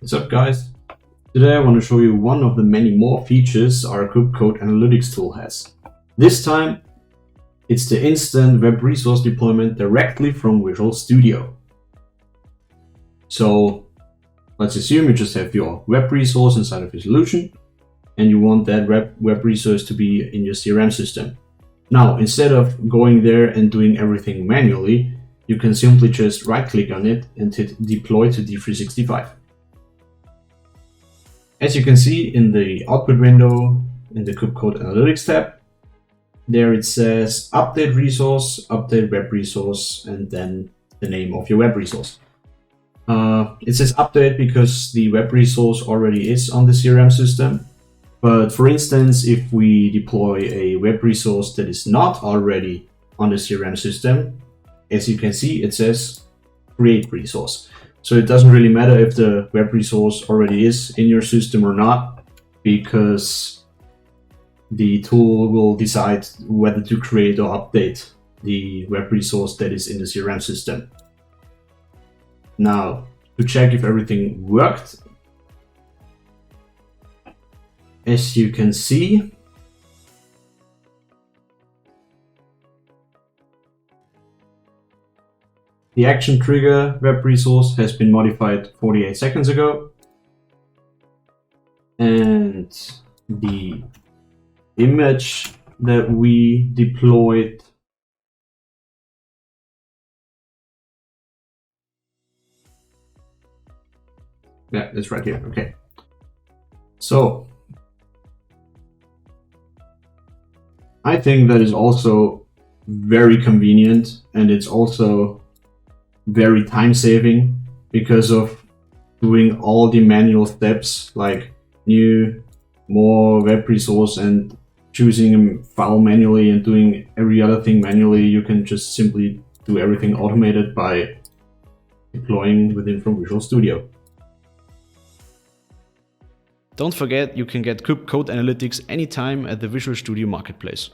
What's up, guys? Today I want to show you one of the many more features our Kupp Code Analytics tool has. This time, it's the instant web resource deployment directly from Visual Studio. So let's assume you just have your web resource inside of your solution and you want that web resource to be in your CRM system. Now, instead of going there and doing everything manually, you can simply just right-click on it and hit Deploy to D365. As you can see in the output window in the Kupp Code Analytics tab, there it says Update Resource, Update Web Resource, and then the name of your web resource. It says Update because the web resource already is on the CRM system. But for instance, if we deploy a web resource that is not already on the CRM system, as you can see, it says Create Resource. So it doesn't really matter if the web resource already is in your system or not, because the tool will decide whether to create or update the web resource that is in the CRM system. Now, to check if everything worked, as you can see, the action trigger web resource has been modified 48 seconds ago, and the image that we deployed it's right here. Okay, so I think that is also very convenient, and it's also very time-saving because of doing all the manual steps like new, more web resource and choosing a file manually and doing every other thing manually. You can just simply do everything automated by deploying within from Visual Studio. Don't forget, you can get Kupp Code Analytics anytime at the Visual Studio Marketplace.